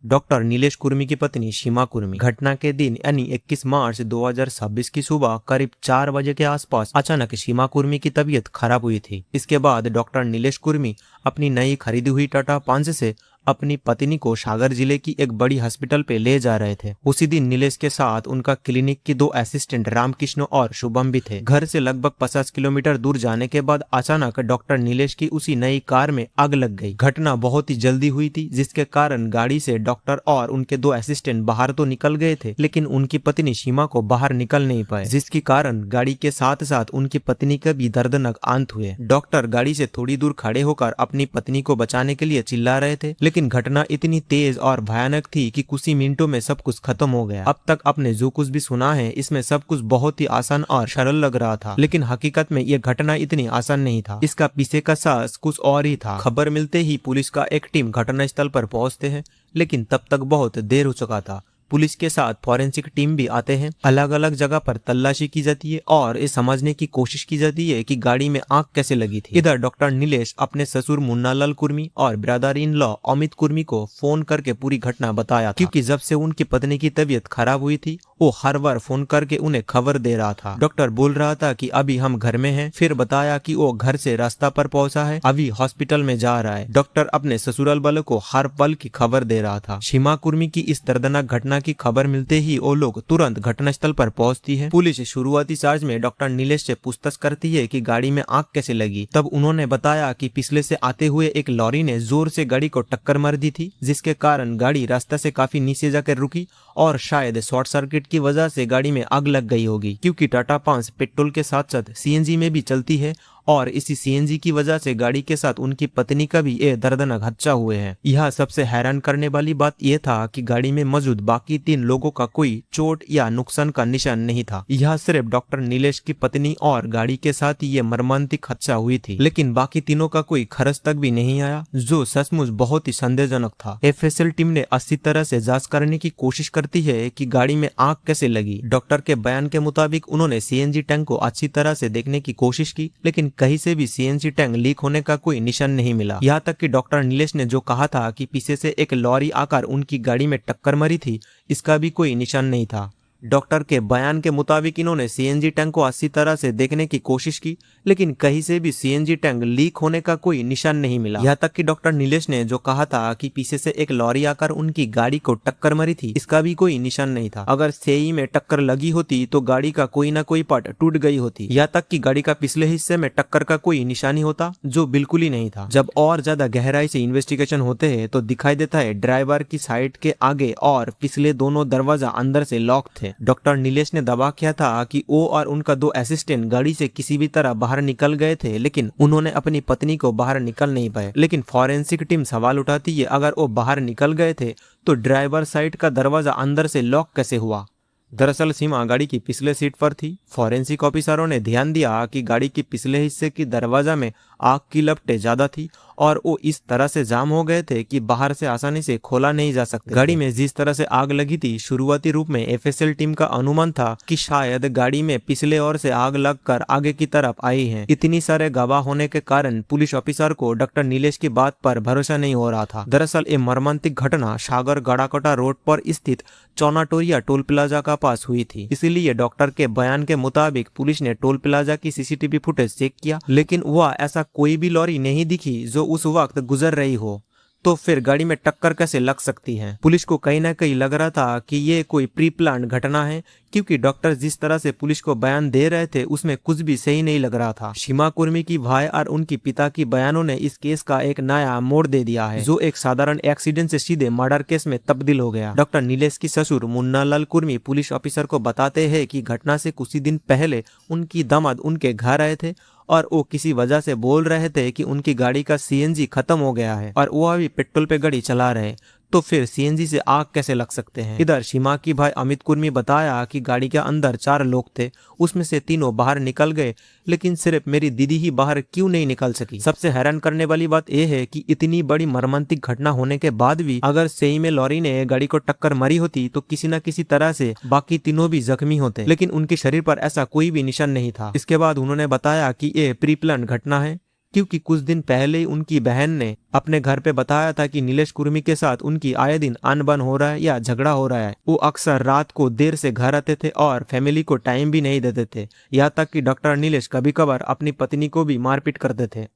Doctor Nilesh Kurmi की पत्नी सीमा कुर्मी घटना के दिन यानी 21 मार्च 2026 की सुबह करीब 4 बजे के आसपास अचानक सीमा कुर्मी की तबीयत खराब हुई थी। इसके बाद डॉक्टर नीलेश कुर्मी अपनी नई खरीदी हुई टाटा पंच से अपनी पत्नी को सागर जिले की एक बड़ी हॉस्पिटल पे ले जा रहे थे। उसी दिन नीलेश के साथ उनका क्लिनिक की 2 असिस्टेंट रामकृष्ण और शुभम भी थे। घर से लगभग 50 किलोमीटर दूर जाने के बाद अचानक डॉक्टर नीलेश की उसी नई कार में आग लग गई। घटना बहुत ही जल्दी हुई थी, जिसके कारण गाड़ी से डॉक्टर और उनके 2 असिस्टेंट बाहर तो निकल गए थे, लेकिन उनकी पत्नी सीमा को बाहर निकल नहीं पाए, जिसके कारण गाड़ी के साथ साथ उनकी पत्नी का भी दर्दनाक अंत हुए। डॉक्टर गाड़ी से थोड़ी दूर खड़े होकर अपनी पत्नी को बचाने के लिए चिल्ला रहे थे, लेकिन घटना इतनी तेज और भयानक थी कि कुछ ही मिनटों में सब कुछ खत्म हो गया। अब तक आपने जो कुछ भी सुना है, इसमें सब कुछ बहुत ही आसान और सरल लग रहा था, लेकिन हकीकत में यह घटना इतनी आसान नहीं था। इसका पीछे का साज कुछ और ही था। खबर मिलते ही पुलिस का एक टीम घटनास्थल पर पहुंचते हैं, लेकिन तब तक बहुत देर हो चुका था। पुलिस के साथ फॉरेंसिक टीम भी आते हैं। अलग अलग जगह पर तलाशी की जाती है और ये समझने की कोशिश की जाती है कि गाड़ी में आग कैसे लगी थी। इधर डॉक्टर नीलेश अपने ससुर मुन्नालाल कुर्मी और brother in law Amit Kurmi को फोन करके पूरी घटना बताया था, क्योंकि जब से उनकी पत्नी की तबीयत खराब हुई थी, वो हर बार फोन करके उन्हें खबर दे रहा था। डॉक्टर बोल रहा था कि अभी हम घर में हैं, फिर बताया कि वो घर से रास्ता पर पहुंचा है, अभी हॉस्पिटल में जा रहा है। डॉक्टर अपने ससुराल वालों को हर पल की खबर दे रहा था। सीमा कुर्मी की इस दर्दनाक घटना की खबर मिलते ही वो लोग तुरंत घटनास्थल पर पहुंचती है। पुलिस शुरुआती चार्ज में डॉक्टर नीलेश से पूछताछ करती है कि गाड़ी में आग कैसे लगी। तब उन्होंने बताया कि पिछले से आते हुए एक लॉरी ने जोर से गाड़ी को टक्कर मार दी थी, जिसके कारण गाड़ी रास्ता से काफी नीचे जाकर रुकी और शायद शॉर्ट सर्किट की वजह से गाड़ी में आग लग गई होगी, क्योंकि टाटा पंच पेट्रोल के साथ साथ सीएनजी में भी चलती है और इसी सीएनजी की वजह से गाड़ी के साथ उनकी पत्नी का भी ये दर्दनाक हादसा हुए हैं। यह सबसे हैरान करने वाली बात यह था कि गाड़ी में मौजूद बाकी 3 लोगों का कोई चोट या नुकसान का निशान नहीं था। यह सिर्फ डॉक्टर नीलेश की पत्नी और गाड़ी के साथ ये मर्मांतिक हादसा हुई थी, लेकिन बाकी तीनों का कोई खर्च तक भी नहीं आया, जो सचमुच बहुत ही संदेहजनक था। एफएसएल टीम ने अच्छी तरह से जांच करने की कोशिश करती है कि गाड़ी में आग कैसे लगी। डॉक्टर के बयान के मुताबिक उन्होंने सीएनजी टैंक को अच्छी तरह से देखने की कोशिश की, लेकिन कहीं से भी सीएनजी टैंक लीक होने का कोई निशान नहीं मिला। यहाँ तक कि डॉक्टर नीलेश ने जो कहा था कि पीछे से एक लॉरी आकर उनकी गाड़ी में टक्कर मारी थी, इसका भी कोई निशान नहीं था। डॉक्टर के बयान के मुताबिक इन्होंने सीएनजी टैंक को अच्छी तरह से देखने की कोशिश की, लेकिन कहीं से भी सीएनजी टैंक लीक होने का कोई निशान नहीं मिला। यहाँ तक कि डॉक्टर नीलेश ने जो कहा था कि पीछे से एक लॉरी आकर उनकी गाड़ी को टक्कर मारी थी, इसका भी कोई निशान नहीं था। अगर सही में टक्कर लगी होती तो गाड़ी का कोई ना कोई पार्ट टूट गई होती। यहाँ तक कि गाड़ी का पिछले हिस्से में टक्कर का कोई निशानी होता, जो बिल्कुल ही नहीं था। जब और ज्यादा गहराई से इन्वेस्टिगेशन होते हैं तो दिखाई देता है ड्राइवर की साइड के आगे और पिछले दोनों दरवाजा अंदर से लॉक थे। डॉक्टर नीलेश ने दावा किया था कि वो और उनका 2 असिस्टेंट गाड़ी से किसी भी तरह बाहर निकल गए थे, लेकिन उन्होंने अपनी पत्नी को बाहर निकल नहीं पाए। लेकिन फॉरेंसिक टीम सवाल उठाती है, अगर वो बाहर निकल गए थे तो ड्राइवर साइड का दरवाजा अंदर से लॉक कैसे हुआ। दरअसल सीमा गाड़ी की पिछले सीट पर थी। फॉरेंसिक ऑफिसरों ने ध्यान दिया कि गाड़ी के पिछले हिस्से की दरवाजा में आग की लपटें ज्यादा थी और वो इस तरह से जाम हो गए थे कि बाहर से आसानी से खोला नहीं जा सकते। गाड़ी में जिस तरह से आग लगी थी, शुरुआती रूप में एफएसएल टीम का अनुमान था कि शायद गाड़ी में पिछले ओर से आग लगकर आगे की तरफ आई है। इतनी सारे गवाह होने के कारण पुलिस ऑफिसर को डॉक्टर नीलेश की बात पर भरोसा नहीं हो रहा था। दरअसल ये मर्मांतिक घटना सागर गड़ाकोटा रोड पर स्थित चौनाटोरिया टोल प्लाजा का पास हुई थी। इसीलिए डॉक्टर के बयान के मुताबिक पुलिस ने टोल प्लाजा की सीसीटीवी फुटेज चेक किया, लेकिन वह ऐसा कोई भी लॉरी नहीं दिखी जो उस वक्त गुजर रही हो। तो फिर गाड़ी में टक्कर कैसे लग सकती है। पुलिस को कहीं ना कहीं लग रहा था कि ये कोई प्री प्लान घटना है, क्योंकि डॉक्टर जिस तरह से पुलिस को बयान दे रहे थे उसमें कुछ भी सही नहीं लग रहा था। सीमा कुर्मी की भाई और उनकी पिता की बयानों ने इस केस का एक नया मोड़ दे दिया है, जो एक साधारण एक्सीडेंट से सीधे मर्डर केस में तब्दील हो गया। डॉक्टर नीलेश की ससुर मुन्नालाल कुर्मी पुलिस ऑफिसर को बताते हैं कि घटना से कुछ ही दिन पहले उनकी दामाद उनके घर आए थे और वो किसी वजह से बोल रहे थे कि उनकी गाड़ी का सीएनजी खत्म हो गया है और वो अभी पेट्रोल पे गाड़ी चला रहे, तो फिर सीएनजी से आग कैसे लग सकते हैं। इधर सीमा की भाई अमित कुर्मी बताया कि गाड़ी के अंदर 4 लोग थे, उसमें से 3 बाहर निकल गए, लेकिन सिर्फ मेरी दीदी ही बाहर क्यों नहीं निकल सकी। सबसे हैरान करने वाली बात यह है कि इतनी बड़ी मर्मांतिक घटना होने के बाद भी अगर सही में लॉरी ने गाड़ी को टक्कर मारी होती तो किसी न किसी तरह से बाकी तीनों भी जख्मी होते, लेकिन उनके शरीर पर ऐसा कोई भी निशान नहीं था। इसके बाद उन्होंने बताया कि ये प्री प्लान घटना है, क्योंकि कुछ दिन पहले ही उनकी बहन ने अपने घर पे बताया था कि नीलेश कुर्मी के साथ उनकी आए दिन अनबन हो रहा है या झगड़ा हो रहा है। वो अक्सर रात को देर से घर आते थे और फैमिली को टाइम भी नहीं देते थे। यहाँ तक कि डॉक्टर नीलेश कभी कभार अपनी पत्नी को भी मारपीट करते थे।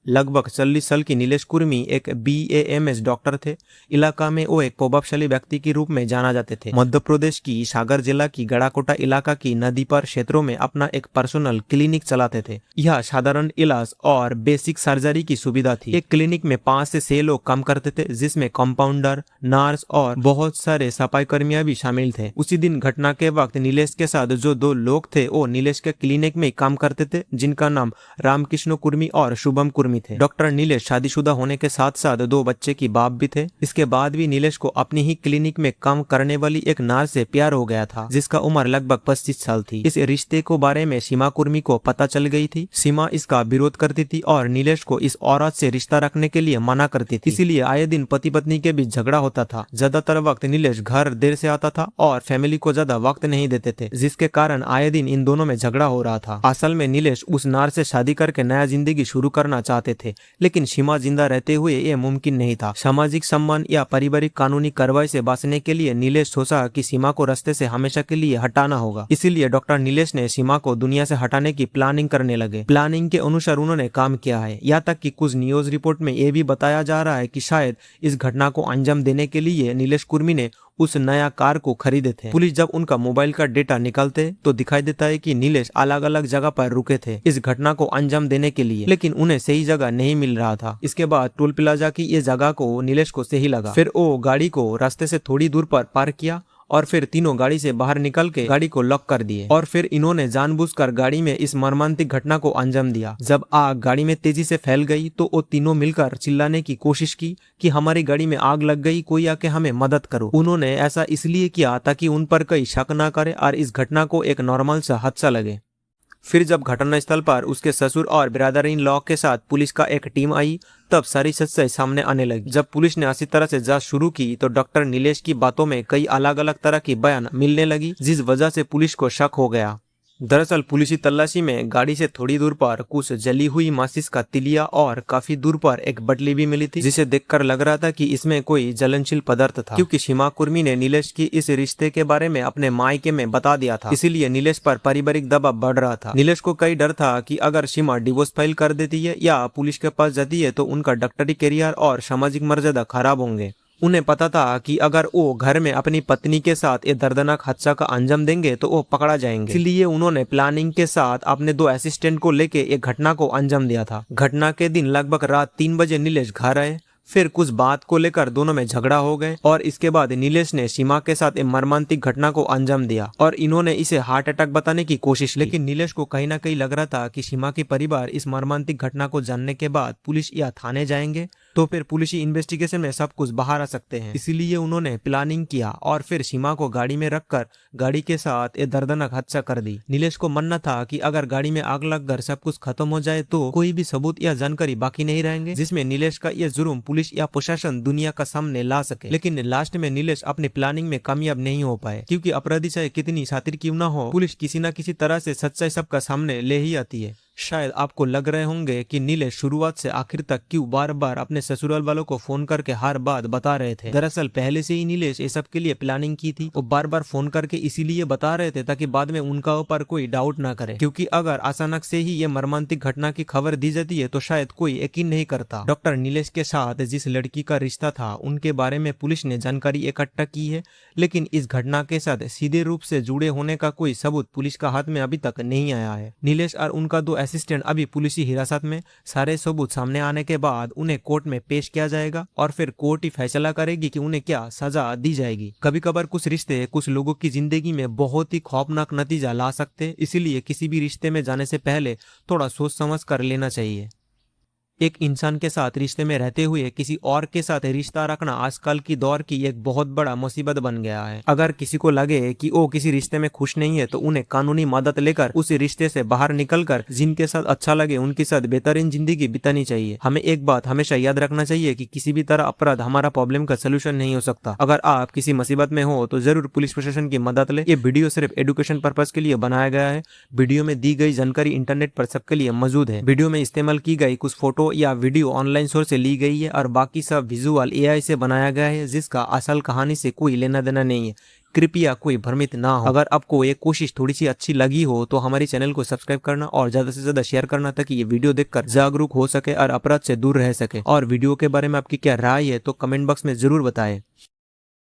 लगभग 40 साल की नीलेश कुर्मी एक BAMS डॉक्टर थे। इलाका में वो एक प्रभावशाली व्यक्ति के रूप में जाना जाते थे। मध्य प्रदेश की सागर जिला की गड़ाकोटा इलाका की नदी पर क्षेत्रों में अपना एक पर्सनल क्लिनिक चलाते थे। यह साधारण इलाज और बेसिक सर्जरी की सुविधा थी। एक क्लिनिक में 5 से 6 लोग काम करते थे, जिसमें कंपाउंडर, नर्स और बहुत सारे सफाई कर्मियां भी शामिल थे। उसी दिन घटना के वक्त नीलेश के साथ जो 2 लोग थे वो नीलेश के क्लिनिक में काम करते थे, जिनका नाम रामकृष्ण कुर्मी और शुभम कुर्मी थे। डॉक्टर नीलेश शादीशुदा होने के साथ साथ 2 बच्चे की बाप भी थे। इसके बाद भी नीलेश को अपनी ही क्लिनिक में काम करने वाली एक नर्स से प्यार हो गया था, जिसका उम्र लगभग 25 साल थी। इस रिश्ते को बारे में सीमा कुर्मी को पता चल गई थी। सीमा इसका विरोध करती थी और नीलेश को इस औरत से रिश्ता रखने के लिए मना करती थी। इसीलिए आए दिन पति पत्नी के बीच झगड़ा होता था। ज्यादातर वक्त नीलेश घर देर से आता था और फैमिली को ज्यादा वक्त नहीं देते थे, जिसके कारण आए दिन इन दोनों में झगड़ा हो रहा था। असल में नीलेश उस नर्स से शादी करके नया जिंदगी शुरू करना चाहते थे, लेकिन सीमा जिंदा रहते हुए यह मुमकिन नहीं था। सामाजिक सम्मान या पारिवारिक कानूनी कार्रवाई से बचने के लिए नीलेश सोचा कि सीमा को रास्ते से हमेशा के लिए हटाना होगा। इसीलिए डॉक्टर नीलेश ने सीमा को दुनिया से हटाने की प्लानिंग करने लगे। प्लानिंग के अनुसार उन्होंने काम किया है। यहाँ तक कि कुछ न्यूज रिपोर्ट में यह भी बताया जा रहा है कि शायद इस घटना को अंजाम देने के लिए नीलेश कुर्मी ने उस नया कार को खरीदे थे। पुलिस जब उनका मोबाइल का डेटा निकालते तो दिखाई देता है कि नीलेश अलग अलग जगह पर रुके थे इस घटना को अंजाम देने के लिए, लेकिन उन्हें सही जगह नहीं मिल रहा था। इसके बाद टोल प्लाजा की ये जगह को नीलेश को सही लगा। फिर वो गाड़ी को रास्ते से थोड़ी दूर पर पार्क किया और फिर तीनों गाड़ी से बाहर निकल के गाड़ी को लॉक कर दिए और फिर इन्होंने जानबूझकर गाड़ी में इस मर्मांतिक घटना को अंजाम दिया। जब आग गाड़ी में तेजी से फैल गई तो वो तीनों मिलकर चिल्लाने की कोशिश की कि हमारी गाड़ी में आग लग गई, कोई आके हमें मदद करो। उन्होंने ऐसा इसलिए किया ताकि उन पर कोई शक न करे और इस घटना को एक नॉर्मल सा हादसा लगे। फिर जब घटनास्थल पर उसके ससुर और ब्रदर इन लॉ के साथ पुलिस का एक टीम आई, तब सारी सच्चाई सामने आने लगी। जब पुलिस ने अच्छी तरह से जांच शुरू की तो डॉक्टर नीलेश की बातों में कई अलग अलग तरह की बयान मिलने लगी, जिस वजह से पुलिस को शक हो गया। दरअसल पुलिसी तलाशी में गाड़ी से थोड़ी दूर पर कुछ जली हुई माचिस का तिलिया और काफी दूर पर एक बटली भी मिली थी, जिसे देखकर लग रहा था कि इसमें कोई ज्वलनशील पदार्थ था। क्योंकि सीमा कुर्मी ने नीलेश की इस रिश्ते के बारे में अपने मायके में बता दिया था, इसीलिए नीलेश पर पारिवारिक दबाव बढ़ रहा था। नीलेश को कई डर था कि अगर सीमा डिवोर्स फाइल कर देती है या पुलिस के पास जाती है तो उनका डॉक्टरी करियर और सामाजिक मर्यादा खराब होंगे। उन्हें पता था कि अगर वो घर में अपनी पत्नी के साथ ये दर्दनाक हादसा का अंजाम देंगे तो वो पकड़ा जाएंगे। इसलिए उन्होंने प्लानिंग के साथ अपने 2 असिस्टेंट को लेके एक घटना को अंजाम दिया था। घटना के दिन लगभग रात 3 बजे नीलेश घर आए। फिर कुछ बात को लेकर दोनों में झगड़ा हो गए और इसके बाद नीलेश ने सीमा के साथ एक मर्मांतिक घटना को अंजाम दिया और इन्होंने इसे हार्ट अटैक बताने की कोशिश की। लेकिन नीलेश को कहीं ना कहीं लग रहा था कि सीमा के परिवार इस मर्मांतिक घटना को जानने के बाद पुलिस या थाने जाएंगे तो फिर पुलिसी इन्वेस्टिगेशन में सब कुछ बाहर आ सकते हैं। इसीलिए उन्होंने प्लानिंग किया और फिर सीमा को गाड़ी में रखकर गाड़ी के साथ एक दर्दनाक हादसा कर दी। नीलेश को मानना था कि अगर गाड़ी में आग लगकर सब कुछ खत्म हो जाए तो कोई भी सबूत या जानकारी बाकी नहीं रहेंगे जिसमें नीलेश का यह जुर्म पुलिस या प्रशासन दुनिया का सामने ला सके। लेकिन लास्ट में नीलेश अपनी प्लानिंग में कामयाब नहीं हो पाए, क्योंकि अपराधी चाहे कितनी शातिर क्यों ना हो, पुलिस किसी न किसी तरह से सच्चाई सबका सामने ले ही आती है। शायद आपको लग रहे होंगे कि नीलेश शुरुआत से आखिर तक क्यों बार बार अपने ससुराल वालों को फोन करके हर बात बता रहे थे। दरअसल पहले से ही नीलेश ये सब के लिए प्लानिंग की थी। वो बार बार फोन करके इसीलिए बता रहे थे ताकि बाद में उनका ऊपर कोई डाउट ना करे, क्योंकि अगर अचानक से ही ये मर्मांतिक घटना की खबर दी जाती है तो शायद कोई यकीन नहीं करता। डॉक्टर नीलेश के साथ जिस लड़की का रिश्ता था उनके बारे में पुलिस ने जानकारी इकट्ठा की है, लेकिन इस घटना के साथ सीधे रूप से जुड़े होने का कोई सबूत पुलिस का हाथ में अभी तक नहीं आया है। नीलेश और उनका 2 असिस्टेंट अभी पुलिसी हिरासत में। सारे सबूत सामने आने के बाद उन्हें कोर्ट में पेश किया जाएगा और फिर कोर्ट ही फैसला करेगी कि उन्हें क्या सजा दी जाएगी। कभी कभार कुछ रिश्ते कुछ लोगों की जिंदगी में बहुत ही खौफनाक नतीजा ला सकते, इसीलिए किसी भी रिश्ते में जाने से पहले थोड़ा सोच समझ कर लेना चाहिए। एक इंसान के साथ रिश्ते में रहते हुए किसी और के साथ रिश्ता रखना आजकल की दौर की एक बहुत बड़ा मुसीबत बन गया है। अगर किसी को लगे कि वो किसी रिश्ते में खुश नहीं है तो उन्हें कानूनी मदद लेकर उस रिश्ते से बाहर निकलकर जिनके साथ अच्छा लगे उनके साथ बेहतरीन जिंदगी बितानी चाहिए। हमें एक बात हमेशा याद रखना चाहिए कि किसी भी तरह अपराध हमारा प्रॉब्लम का सोल्यूशन नहीं हो सकता। अगर आप किसी मुसीबत में हो तो जरूर पुलिस प्रशासन की मदद ले। ये वीडियो सिर्फ एजुकेशन पर्पज के लिए बनाया गया है। वीडियो में दी गई जानकारी इंटरनेट पर सबके लिए मौजूद है। वीडियो में इस्तेमाल की गई कुछ फोटो या वीडियो ऑनलाइन सोर्स से ली गई है और बाकी सब विजुअल एआई से बनाया गया है जिसका असल कहानी से कोई लेना देना नहीं है। कृपया कोई भ्रमित ना हो। अगर आपको ये कोशिश थोड़ी सी अच्छी लगी हो तो हमारे चैनल को सब्सक्राइब करना और ज्यादा से ज्यादा शेयर करना ताकि ये वीडियो देखकर जागरूक हो सके और अपराध से दूर रह सके। और वीडियो के बारे में आपकी क्या राय है तो कमेंट बॉक्स में जरूर बताएं।